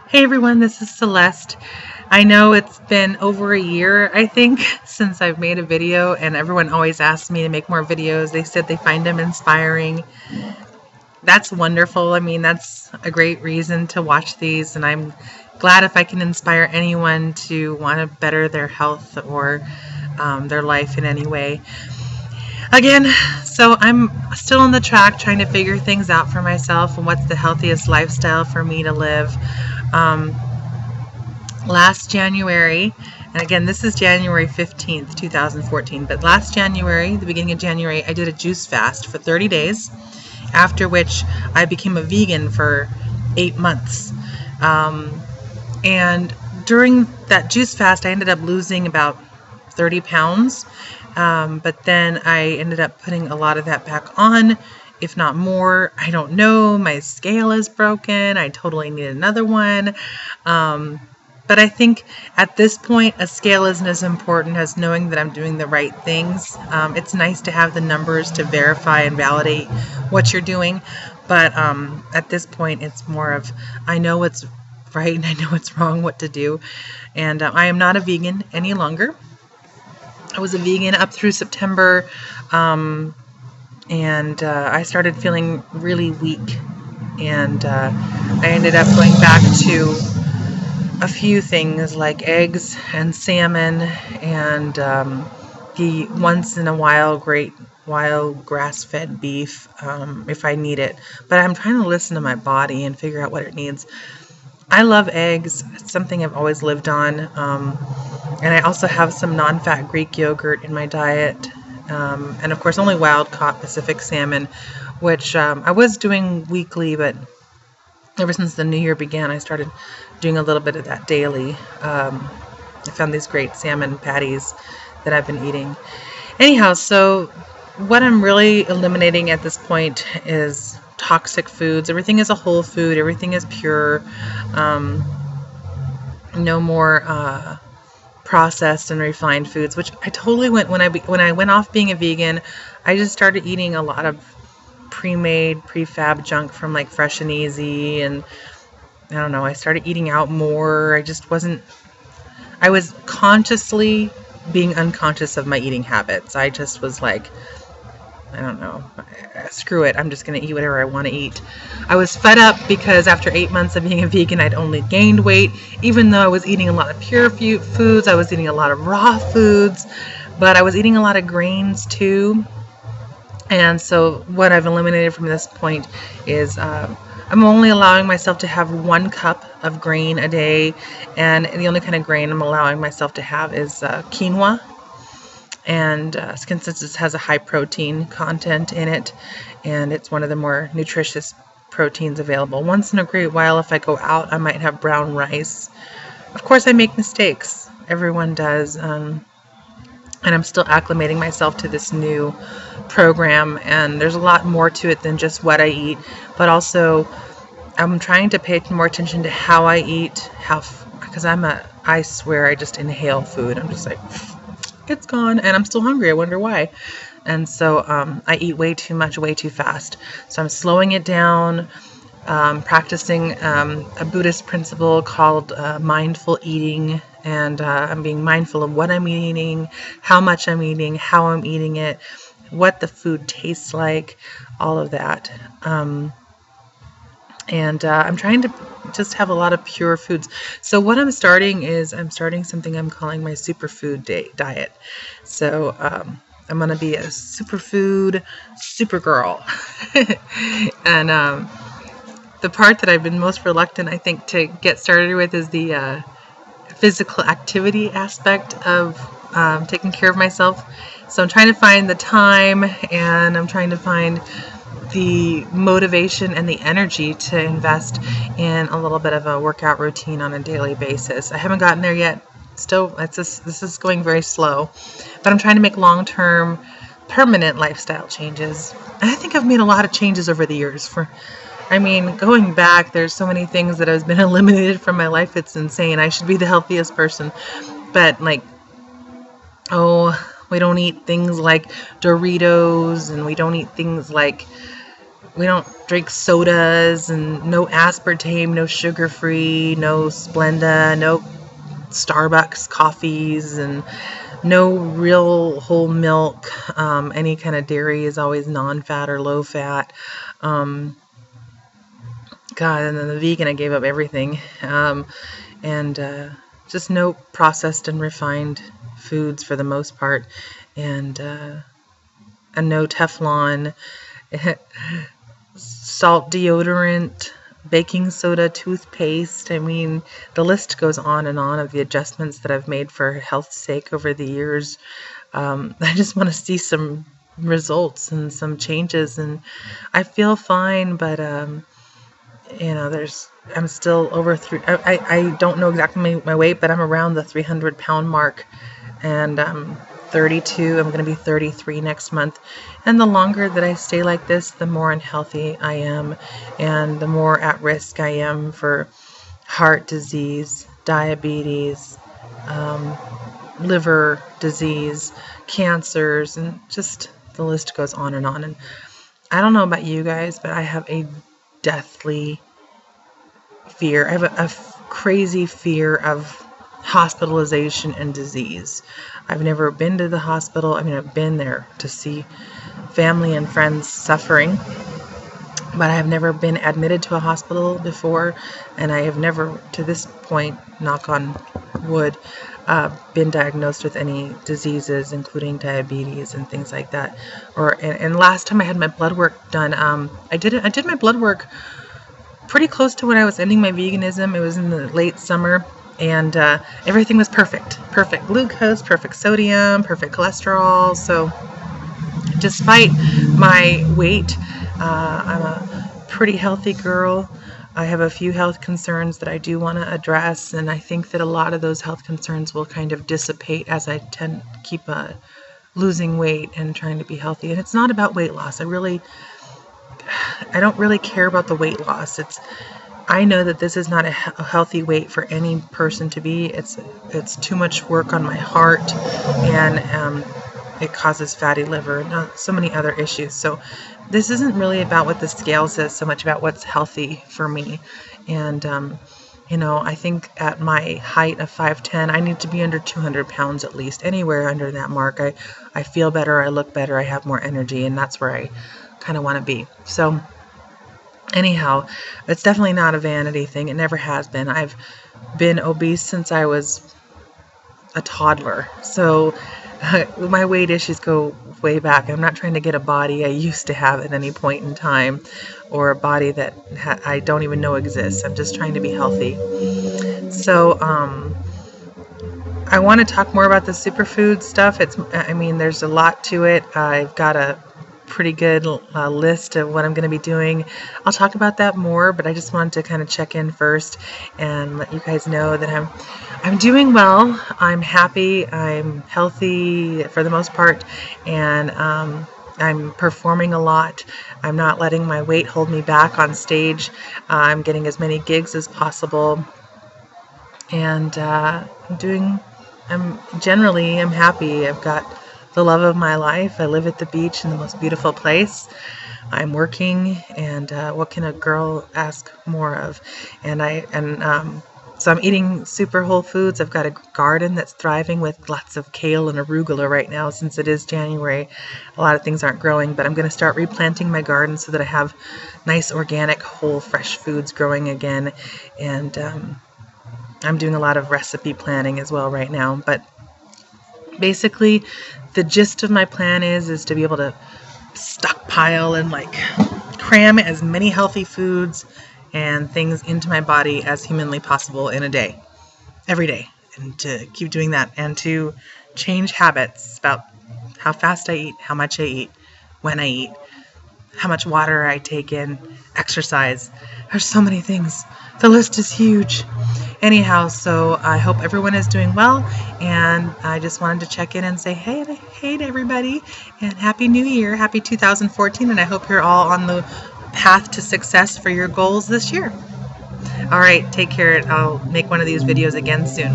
Hey everyone, this is Celeste. I know it's been over a year, I think, since I've made a video, and everyone always asks me to make more videos. They said they find them inspiring. That's wonderful. I mean, that's a great reason to watch these, and I'm glad if I can inspire anyone to want to better their health or their life in any way. Again, so I'm still on the track trying to figure things out for myself and what's the healthiest lifestyle for me to live. Last January, and again, this is January 15th, 2014, but last January, the beginning of January, I did a juice fast for 30 days, after which I became a vegan for 8 months. And during that juice fast, I ended up losing about 30 pounds, but then I ended up putting a lot of that back on, if not more. I don't know. My scale is broken. I totally need another one. But I think at this point, a scale isn't as important as knowing that I'm doing the right things. It's nice to have the numbers to verify and validate what you're doing. But at this point, it's more of I know what's right and I know what's wrong, what to do. And I am not a vegan any longer. I was a vegan up through September, and I started feeling really weak. And I ended up going back to a few things like eggs and salmon and the once in a while great wild grass-fed beef if I need it. But I'm trying to listen to my body and figure out what it needs. I love eggs. It's something I've always lived on. And I also have some non-fat Greek yogurt in my diet. And of course only wild-caught Pacific salmon, which I was doing weekly, but ever since the new year began, I started doing a little bit of that daily. I found these great salmon patties that I've been eating. Anyhow, so what I'm really eliminating at this point is toxic foods. Everything is a whole food. Everything is pure. No more processed and refined foods, which I totally went when I went off being a vegan. I just started eating a lot of pre-made, prefab junk from like Fresh and Easy, and I don't know, I started eating out more. I was consciously being unconscious of my eating habits. I just was like, I don't know, screw it, I'm just going to eat whatever I want to eat. I was fed up because after 8 months of being a vegan, I'd only gained weight, even though I was eating a lot of pure foods, I was eating a lot of raw foods, but I was eating a lot of grains too. And so what I've eliminated from this point is I'm only allowing myself to have 1 cup of grain a day, and the only kind of grain I'm allowing myself to have is quinoa. And since it has a high protein content in it, and it's one of the more nutritious proteins available. Once in a great while, if I go out, I might have brown rice. Of course, I make mistakes. Everyone does. And I'm still acclimating myself to this new program, and there's a lot more to it than just what I eat, but also I'm trying to pay more attention to how I eat, because I swear I just inhale food. I'm just like, it's gone, and I'm still hungry. I wonder why. And so I eat way too much, way too fast. So I'm slowing it down, practicing a Buddhist principle called mindful eating. And I'm being mindful of what I'm eating, how much I'm eating, how I'm eating it, what the food tastes like, all of that. And I'm trying to just have a lot of pure foods. So what I'm starting something I'm calling my superfood diet. So I'm going to be a superfood supergirl. And the part that I've been most reluctant, I think, to get started with is the physical activity aspect of taking care of myself. So I'm trying to find the time, and I'm trying to find the motivation and the energy to invest in a little bit of a workout routine on a daily basis. I haven't gotten there yet. Still, this is going very slow, but I'm trying to make long-term, permanent lifestyle changes. And I think I've made a lot of changes over the years. Going back, there's so many things that have been eliminated from my life. It's insane. I should be the healthiest person. But we don't eat things like Doritos, and we don't eat things like we don't drink sodas, and no aspartame, no sugar-free, no Splenda, no Starbucks coffees, and no real whole milk. Any kind of dairy is always non-fat or low-fat. God, and then the vegan, I gave up everything. And just no processed and refined foods for the most part. And no Teflon, salt deodorant, baking soda, toothpaste. I mean, the list goes on and on of the adjustments that I've made for health's sake over the years. I just want to see some results and some changes, and I feel fine, but you know, I'm still over I don't know exactly my weight, but I'm around the 300-pound mark, and I'm 32. I'm going to be 33 next month. And the longer that I stay like this, the more unhealthy I am, and the more at risk I am for heart disease, diabetes, liver disease, cancers, and just the list goes on and on. And I don't know about you guys, but I have a deathly fear. I have a crazy fear of hospitalization and disease. I've never been to the hospital. I mean, I've been there to see family and friends suffering, but I have never been admitted to a hospital before, and I have never, to this point, knock on wood, been diagnosed with any diseases, including diabetes and things like that. And last time I had my blood work done, I did my blood work pretty close to when I was ending my veganism. It was in the late summer, and everything was perfect. Perfect glucose, perfect sodium, perfect cholesterol. So despite my weight, I'm a pretty healthy girl. I have a few health concerns that I do want to address, and I think that a lot of those health concerns will kind of dissipate as I tend to keep losing weight and trying to be healthy. And it's not about weight loss. I don't really care about the weight loss. I know that this is not a healthy weight for any person to be. It's too much work on my heart, and it causes fatty liver and so many other issues. So this isn't really about what the scale says so much about what's healthy for me. And you know, I think at my height of 5'10", I need to be under 200 pounds at least. Anywhere under that mark, I feel better, I look better, I have more energy, and that's where I kind of want to be. So anyhow, it's definitely not a vanity thing. It never has been. I've been obese since I was a toddler. So my weight issues go way back. I'm not trying to get a body I used to have at any point in time, or a body that I don't even know exists. I'm just trying to be healthy. So I want to talk more about the superfood stuff. I mean, there's a lot to it. I've got a pretty good list of what I'm going to be doing. I'll talk about that more, but I just wanted to kind of check in first and let you guys know that I'm doing well. I'm happy. I'm healthy for the most part, and I'm performing a lot. I'm not letting my weight hold me back on stage. I'm getting as many gigs as possible, and I'm happy. I've got the love of my life. I live at the beach in the most beautiful place. I'm working, and what can a girl ask more of? So I'm eating super whole foods. I've got a garden that's thriving with lots of kale and arugula right now. Since it is January, a lot of things aren't growing, but I'm going to start replanting my garden so that I have nice organic whole fresh foods growing again. And I'm doing a lot of recipe planning as well right now. But basically, the gist of my plan is to be able to stockpile and cram as many healthy foods and things into my body as humanly possible in a day, every day, and to keep doing that, and to change habits about how fast I eat, how much I eat, when I eat, how much water I take in, exercise. There's so many things. The list is huge. Anyhow, so I hope everyone is doing well, and I just wanted to check in and say hey to everybody, and Happy New Year, Happy 2014, and I hope you're all on the path to success for your goals this year. All right, take care. I'll make one of these videos again soon.